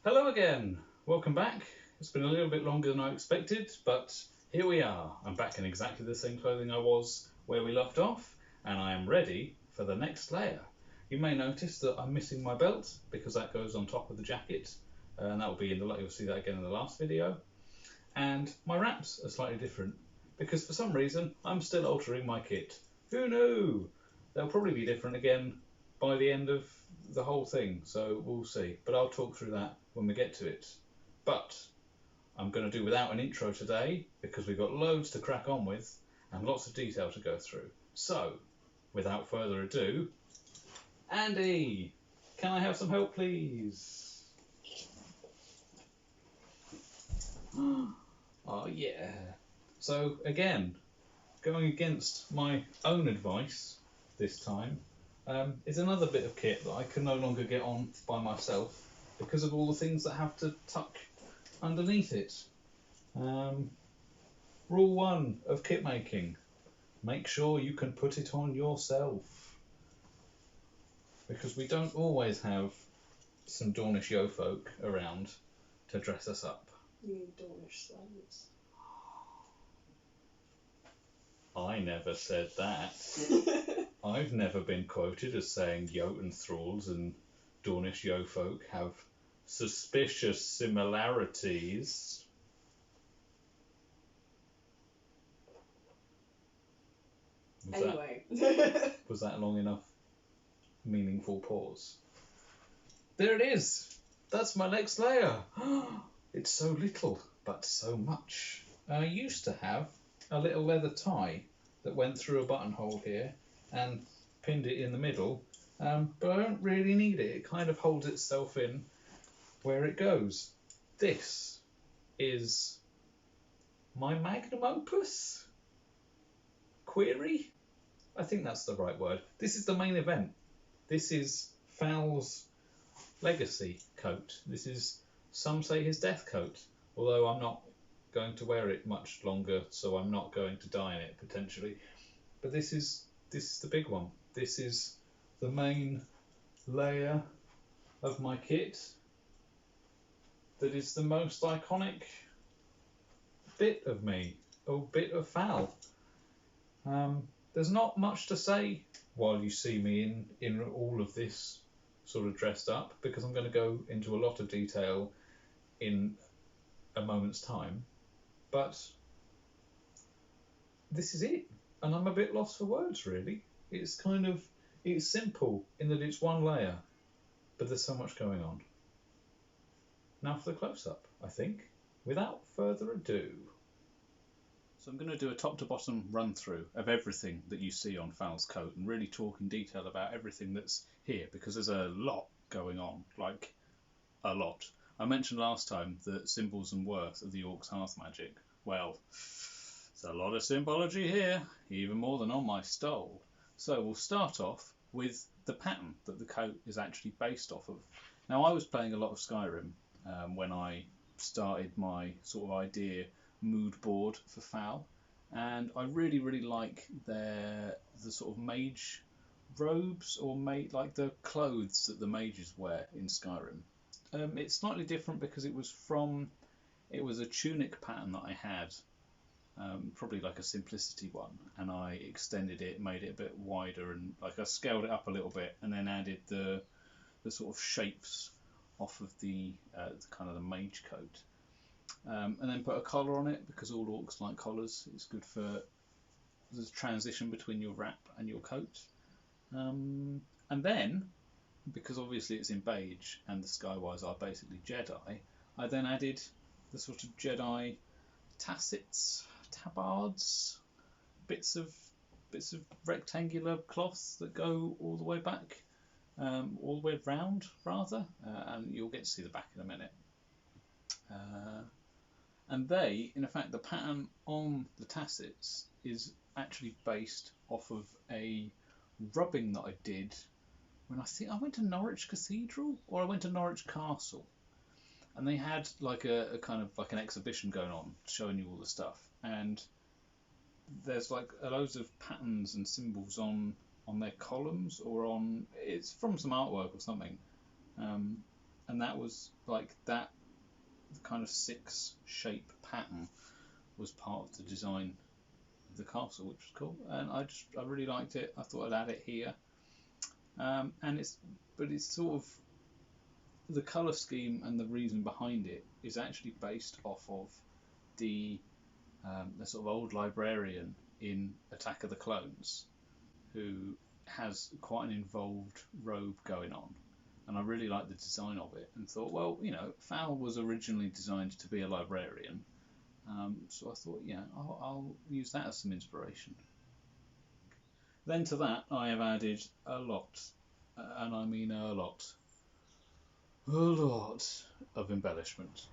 Hello again, welcome back. It's been a little bit longer than I expected, but here we are. I'm back in exactly the same clothing I was where we left off, and I am ready for the next layer. You may notice that I'm missing my belt because that goes on top of the jacket, and that will be in the, you'll see that again in the last video. And my wraps are slightly different because for some reason I'm still altering my kit. Who knew? They'll probably be different again by the end of the whole thing, so we'll see. But I'll talk through that when we get to it. But I'm going to do without an intro today because we've got loads to crack on with and lots of detail to go through. So, without further ado, Andy, can I have some help, please? Oh yeah. So again, going against my own advice this time, is another bit of kit that I can no longer get on by myself because of all the things that have to tuck underneath it. Rule 1 of kit making: make sure you can put it on yourself, because we don't always have some Dornish yo folk around to dress us up. You mean Dornish slugs? I never said that. I've never been quoted as saying Jotun thralls and Dornish yo folk have suspicious similarities. Anyway. Was that long enough meaningful pause? There it is! That's my next layer! It's so little, but so much. I used to have a little leather tie that went through a buttonhole here and pinned it in the middle, but I don't really need it. It kind of holds itself in where it goes. This is my magnum opus? Query? I think that's the right word. This is the main event. This is Fal's legacy coat. This is, some say, his death coat, although I'm not going to wear it much longer, so I'm not going to die in it potentially. But this is the big one. This is the main layer of my kit that is the most iconic bit of me, or bit of Fal. There's not much to say while you see me in all of this sort of dressed up, because I'm going to go into a lot of detail in a moment's time. But this is it, and I'm a bit lost for words, really. It's simple in that it's one layer, but there's so much going on. Now for the close-up, I think, without further ado. So I'm going to do a top to bottom run through of everything that you see on Fal's coat and really talk in detail about everything that's here, because there's a lot going on, like a lot. I mentioned last time the symbols and worth of the Orcs' hearth magic. Well, there's a lot of symbology here, even more than on my stole. So we'll start off with the pattern that the coat is actually based off of. Now, I was playing a lot of Skyrim when I started my sort of idea mood board for Fal, and I really like the sort of mage robes, or like the clothes that the mages wear in Skyrim. It's slightly different because it was a tunic pattern that I had, probably like a simplicity one, and I extended it, made it a bit wider, and like I scaled it up a little bit, and then added the sort of shapes off of the kind of the mage coat. And then put a collar on it, because all orcs like collars. It's good for the transition between your wrap and your coat. And then, because obviously it's in beige and the Skywise are basically Jedi, I then added the sort of Jedi tassets, tabards, bits of rectangular cloth that go all the way back, all the way round rather, and you'll get to see the back in a minute. And in fact, the pattern on the tassets is actually based off of a rubbing that I did when I went to Norwich Cathedral, or I went to Norwich Castle, and they had like a kind of like an exhibition going on showing you all the stuff, and there's like loads of patterns and symbols on their columns, or it's from some artwork or something, and that was like that kind of 6 shape pattern was part of the design of the castle, which was cool, and I really liked it. I thought I'd add it here, and it's sort of the colour scheme and the reason behind it is actually based off of the sort of old librarian in Attack of the Clones, who has quite an involved robe going on, and I really liked the design of it and thought, well, Fowl was originally designed to be a librarian, so I thought, yeah, I'll use that as some inspiration. Then to that I have added a lot, and I mean a lot of embellishment.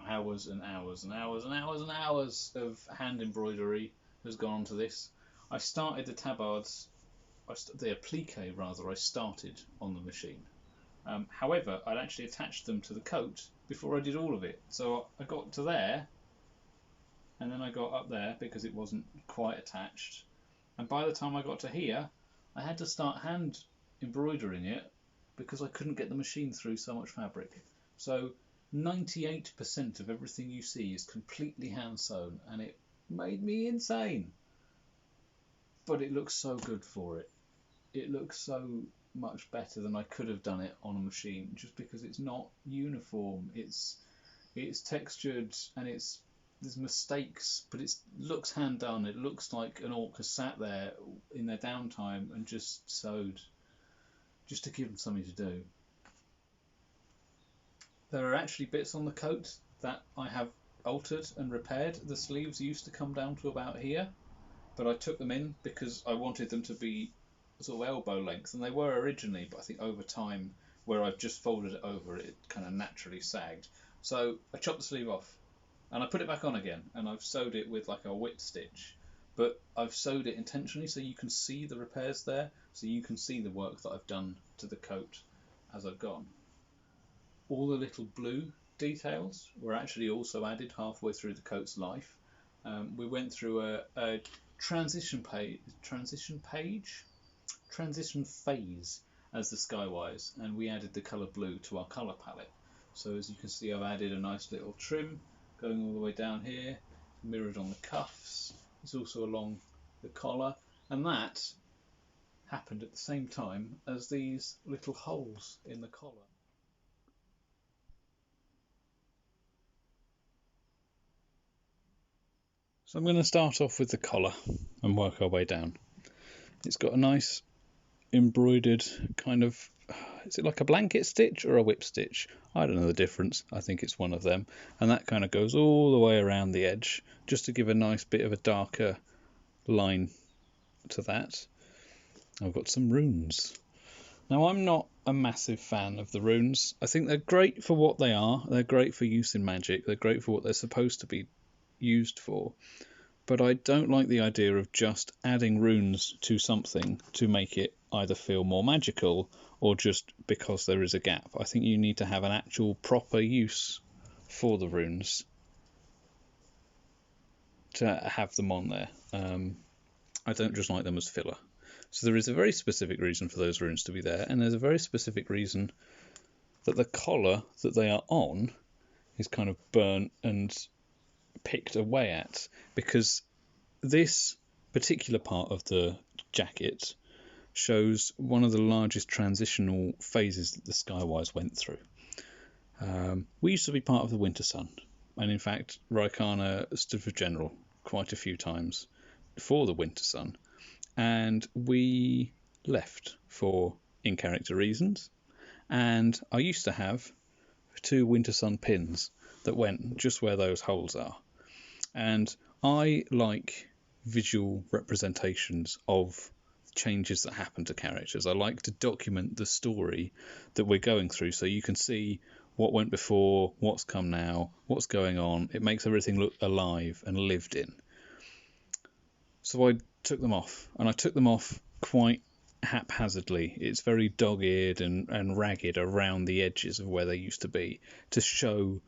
Hours and hours and hours and hours and hours of hand embroidery has gone onto this. I started the tabards, the applique rather, I started on the machine. However, I'd actually attached them to the coat before I did all of it. So I got to there, and then I got up there because it wasn't quite attached. And by the time I got to here, I had to start hand embroidering it because I couldn't get the machine through so much fabric. So 98% of everything you see is completely hand sewn, and it made me insane. But it looks so good for it. It looks so much better than I could have done it on a machine, just because it's not uniform. It's textured, and there's mistakes, but it looks hand done. It looks like an orc has sat there in their downtime and just sewed, just to give them something to do. There are actually bits on the coat that I have altered and repaired. The sleeves used to come down to about here, but I took them in because I wanted them to be sort of elbow length, and they were originally, but I think over time, where I've just folded it over, it kind of naturally sagged. So I chopped the sleeve off, and I put it back on again, and I've sewed it with like a whip stitch, but I've sewed it intentionally so you can see the repairs there, so you can see the work that I've done to the coat as I've gone. All the little blue details were actually also added halfway through the coat's life. We went through a transition phase as the Skywise, and we added the colour blue to our colour palette. So as you can see, I've added a nice little trim going all the way down here, mirrored on the cuffs. It's also along the collar, and that happened at the same time as these little holes in the collar. So I'm going to start off with the collar and work our way down. It's got a nice embroidered kind of, is it like a blanket stitch or a whip stitch? I don't know the difference. I think it's one of them. And that kind of goes all the way around the edge, just to give a nice bit of a darker line to that. I've got some runes. Now, I'm not a massive fan of the runes. I think they're great for what they are. They're great for use in Magic. They're great for what they're supposed to be used for, but I don't like the idea of just adding runes to something to make it either feel more magical or just because there is a gap. I think you need to have an actual proper use for the runes to have them on there. I don't just like them as filler. So there is a very specific reason for those runes to be there, and there's a very specific reason that the collar that they are on is kind of burnt and picked away at, because this particular part of the jacket shows one of the largest transitional phases that the Skywise went through. We used to be part of the Winter Sun, and in fact Raikana stood for General quite a few times for the Winter Sun, and we left for in-character reasons, and I used to have 2 Winter Sun pins that went just where those holes are. And I like visual representations of changes that happen to characters. I like to document the story that we're going through, so you can see what went before, what's come now, what's going on. It makes everything look alive and lived in. So I took them off, and I took them off quite haphazardly. It's very dog-eared and ragged around the edges of where they used to be, to show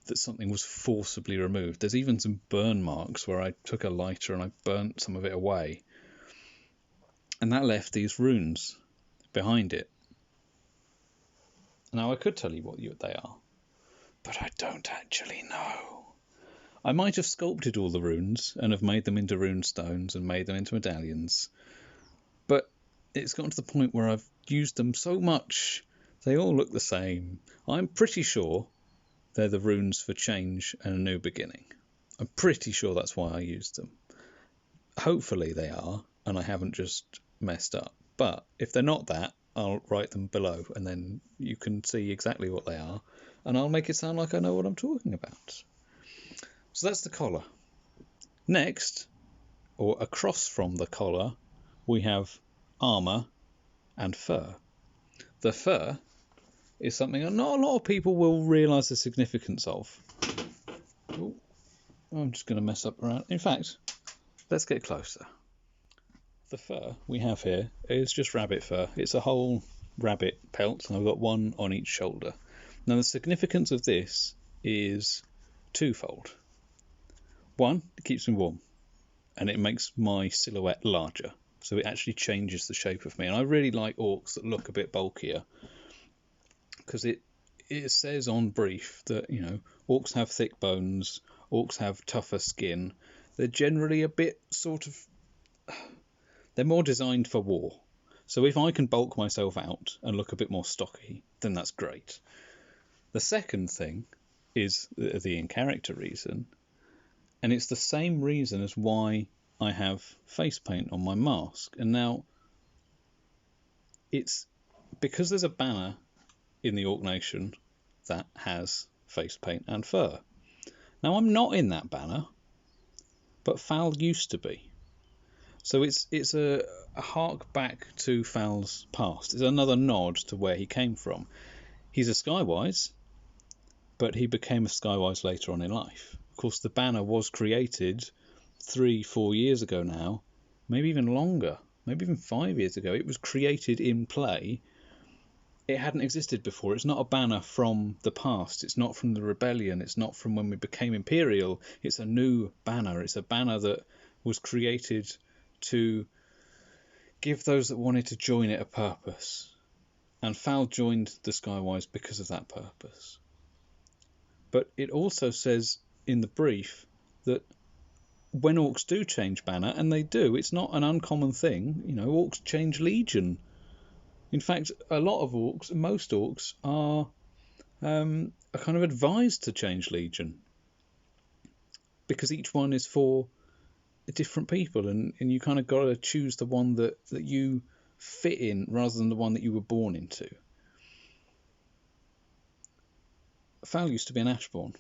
that something was forcibly removed. There's even some burn marks where I took a lighter and I burnt some of it away, and that left these runes behind it. Now, I could tell you what they are, but I don't actually know. I might have sculpted all the runes and have made them into rune stones and made them into medallions, but it's gotten to the point where I've used them so much, they all look the same. I'm pretty sure they're the runes for change and a new beginning. I'm pretty sure that's why I used them. Hopefully they are, and I haven't just messed up. But if they're not that, I'll write them below, and then you can see exactly what they are, and I'll make it sound like I know what I'm talking about. So that's the collar. Next, or across from the collar, we have armour and fur. The fur is something that not a lot of people will realise the significance of. Ooh, I'm just going to mess up around. In fact, let's get closer. The fur we have here is just rabbit fur. It's a whole rabbit pelt, and I've got one on each shoulder. Now, the significance of this is twofold. One, it keeps me warm, and it makes my silhouette larger, so it actually changes the shape of me. And I really like orcs that look a bit bulkier, because it says on brief that, you know, orcs have thick bones, orcs have tougher skin. They're generally a bit they're more designed for war. So if I can bulk myself out and look a bit more stocky, then that's great. The second thing is the in-character reason, and it's the same reason as why I have face paint on my mask. And now, it's because there's a banner in the Orc Nation that has face paint and fur. Now, I'm not in that banner, but Fal used to be. So it's a hark back to Fal's past. It's another nod to where he came from. He's a Skywise, but he became a Skywise later on in life. Of course, the banner was created 3-4 years ago now, maybe even longer, maybe even 5 years ago. It was created in play. It hadn't existed before. It's not a banner from the past. It's not from the rebellion. It's not from when we became Imperial. It's a new banner. It's a banner that was created to give those that wanted to join it a purpose. And Fal joined the Skywise because of that purpose. But it also says in the brief that when orcs do change banner, and they do, it's not an uncommon thing. You know, orcs change legion. In fact, a lot of orcs, most orcs, are kind of advised to change legion, because each one is for different people, and you kind of got to choose the one that you fit in rather than the one that you were born into. Fal used to be an Ashbourne,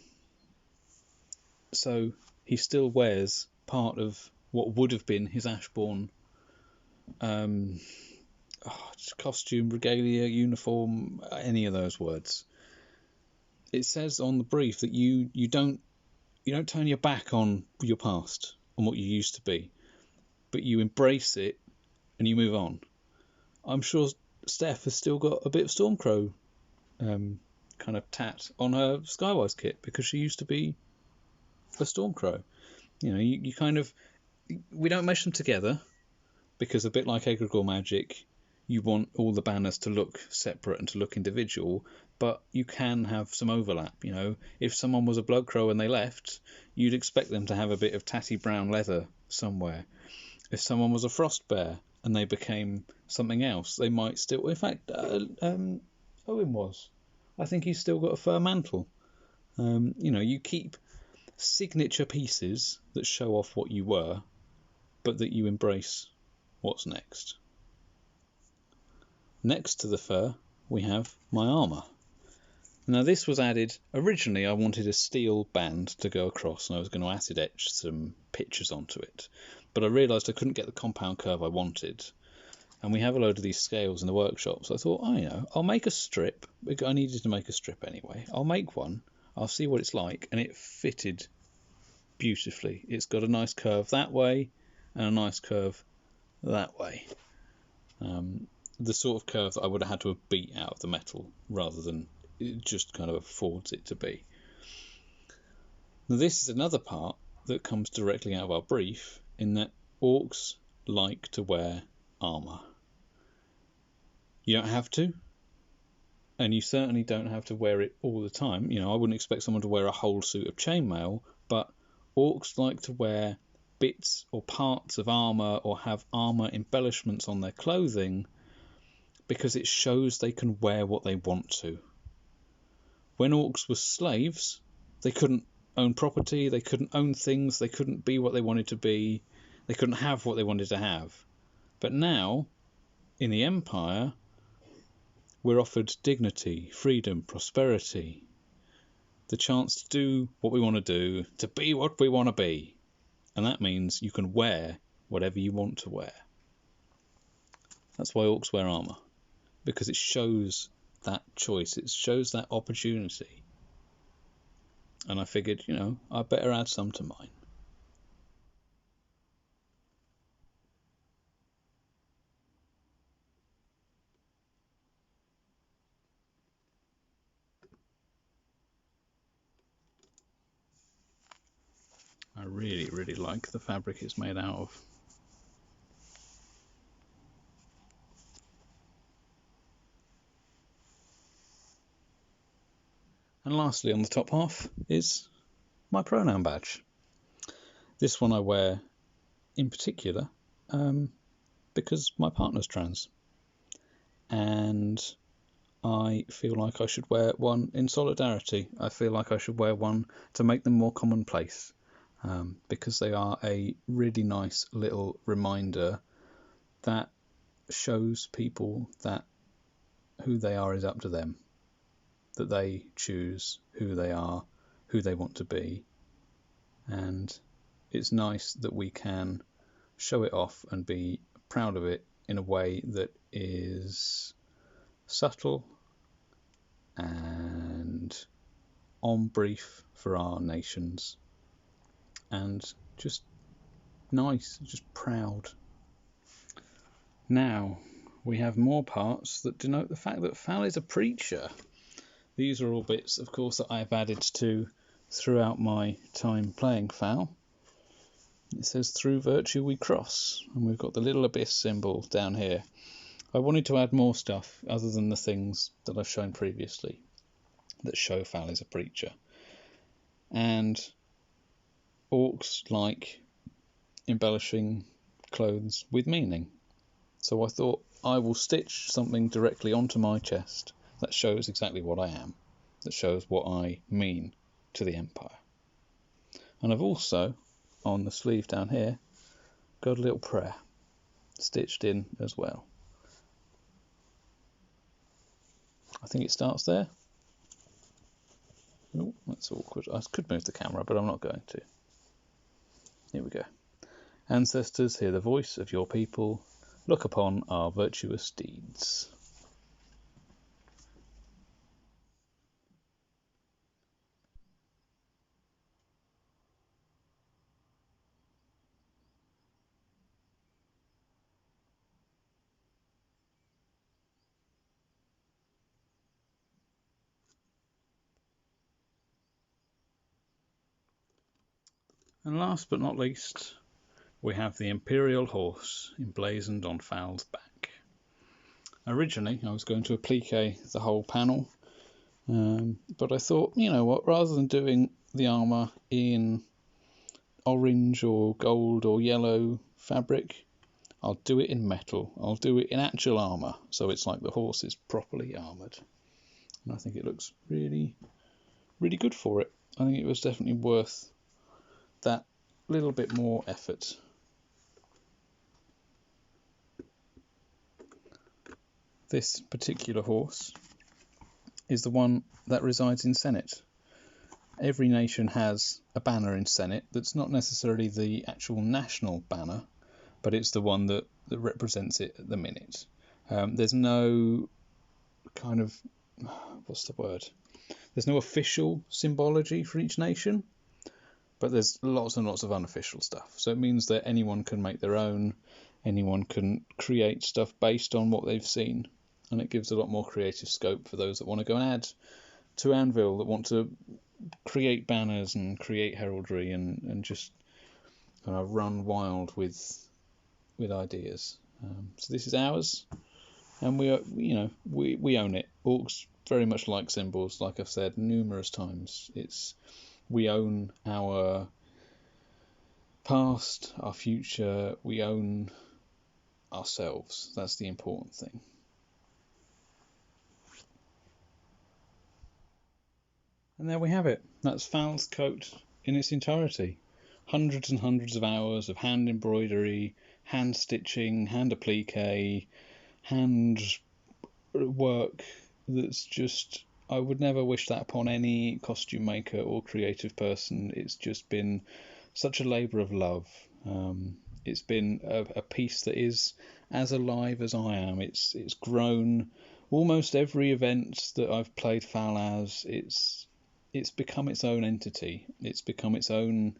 so he still wears part of what would have been his Ashbourne costume, regalia, uniform, any of those words. It says on the brief that you don't turn your back on your past, on what you used to be, but you embrace it and you move on. I'm sure Steph has still got a bit of Stormcrow kind of tat on her Skywise kit, because she used to be a Stormcrow. You know, you kind of, we don't mesh them together, because a bit like Egregore magic, you want all the banners to look separate and to look individual, but you can have some overlap. You know, if someone was a Bloodcrow and they left, you'd expect them to have a bit of tatty brown leather somewhere. If someone was a Frostbear and they became something else, they might still... In fact, Owen was. I think he's still got a fur mantle. You know, you keep signature pieces that show off what you were, but that you embrace what's next. Next to the fur, we have my armour. Now, this was added... Originally, I wanted a steel band to go across, and I was going to acid etch some pictures onto it. But I realised I couldn't get the compound curve I wanted. And we have a load of these scales in the workshop, so I thought, I'll make a strip. I needed to make a strip anyway. I'll make one. I'll see what it's like. And it fitted beautifully. It's got a nice curve that way and a nice curve that way. The sort of curve that I would have had to have beat out of the metal rather than it just kind of affords it to be. Now, this is another part that comes directly out of our brief, in that orcs like to wear armour. You don't have to, and you certainly don't have to wear it all the time. You know, I wouldn't expect someone to wear a whole suit of chainmail, but orcs like to wear bits or parts of armour or have armour embellishments on their clothing because it shows they can wear what they want to. When orcs were slaves, they couldn't own property, they couldn't own things, they couldn't be what they wanted to be, they couldn't have what they wanted to have. But now, in the Empire, we're offered dignity, freedom, prosperity, the chance to do what we want to do, to be what we want to be. And that means you can wear whatever you want to wear. That's why orcs wear armour, because it shows that choice, it shows that opportunity. And I figured, you know, I better add some to mine. I really, really like the fabric it's made out of. And lastly, on the top half is my pronoun badge. This one I wear in particular because my partner's trans. And I feel like I should wear one in solidarity. I feel like I should wear one to make them more commonplace, because they are a really nice little reminder that shows people that who they are is up to them, that they choose who they are, who they want to be, and it's nice that we can show it off and be proud of it in a way that is subtle and on brief for our nations, and just nice, just proud. Now we have more parts that denote the fact that Fal is a preacher. These are all bits, of course, that I have added to throughout my time playing Fal. It says, "Through virtue we cross," and we've got the little abyss symbol down here. I wanted to add more stuff other than the things that I've shown previously that show Fal is a preacher. And orcs like embellishing clothes with meaning. So I thought I will stitch something directly onto my chest that shows exactly what I am, that shows what I mean to the Empire. And I've also, on the sleeve down here, got a little prayer stitched in as well. I think it starts there. Oh, that's awkward. I could move the camera, but I'm not going to. Here we go. Ancestors, hear the voice of your people. Look upon our virtuous deeds. And last but not least, we have the Imperial Horse emblazoned on Fal's back. Originally, I was going to applique the whole panel, but I thought, you know what, rather than doing the armour in orange or gold or yellow fabric, I'll do it in metal. I'll do it in actual armour, so it's like the horse is properly armoured. And I think it looks really, really good for it. I think it was definitely worth that little bit more effort. This particular horse is the one that resides in Senate. Every nation has a banner in Senate that's not necessarily the actual national banner, but it's the one that represents it at the minute. There's no kind of, what's the word? There's no official symbology for each nation, but there's lots and lots of unofficial stuff. So it means that anyone can make their own, anyone can create stuff based on what they've seen, and it gives a lot more creative scope for those that want to go and add to Anvil, that want to create banners and create heraldry and just kind of run wild with ideas. So this is ours. and we own it. Orcs very much like symbols, like I've said numerous times. We own our past, our future. We own ourselves. That's the important thing. And there we have it. That's Fal's coat in its entirety. Hundreds and hundreds of hours of hand embroidery, hand stitching, hand applique, hand work that's just... I would never wish that upon any costume maker or creative person. It's just been such a labour of love. It's been a piece that is as alive as I am. It's grown almost every event that I've played Fal as. It's become its own entity. It's become its own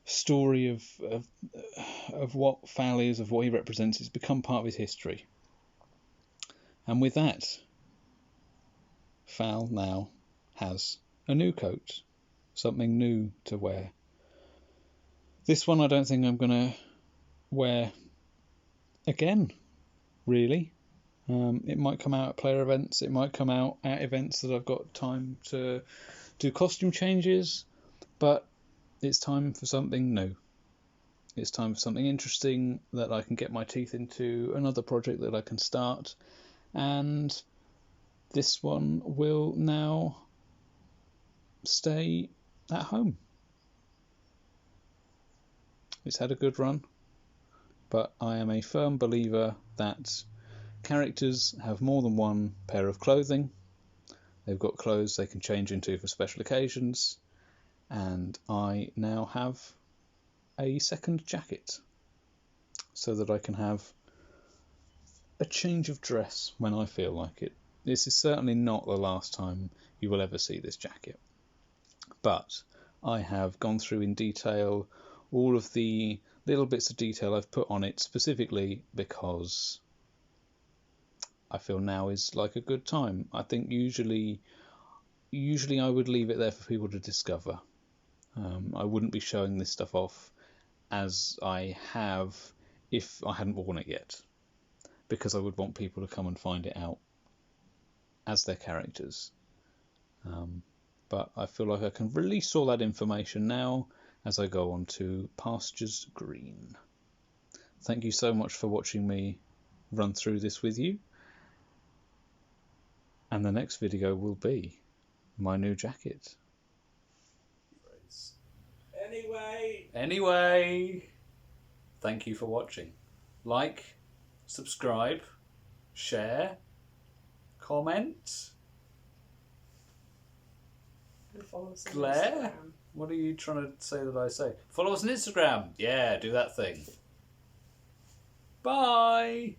story of what Fal is, of what he represents. It's become part of his history. And with that, Fal now has a new coat, something new to wear. This one I don't think I'm going to wear again, really. It might come out at player events, it might come out at events that I've got time to do costume changes, but it's time for something new. It's time for something interesting that I can get my teeth into, another project that I can start, and this one will now stay at home. It's had a good run, but I am a firm believer that characters have more than one pair of clothing. They've got clothes they can change into for special occasions, and I now have a second jacket so that I can have a change of dress when I feel like it. This is certainly not the last time you will ever see this jacket, but I have gone through in detail all of the little bits of detail I've put on it specifically because I feel now is like a good time. I think usually I would leave it there for people to discover. I wouldn't be showing this stuff off as I have if I hadn't worn it yet, because I would want people to come and find it out as their characters. But I feel like I can release all that information now as I go on to Pastures Green. Thank you so much for watching me run through this with you. And the next video will be my new jacket. Anyway, thank you for watching. Like, subscribe, share, comment. And follow us on Claire? Instagram. What are you trying to say that I say? Follow us on Instagram. Yeah, do that thing. Bye.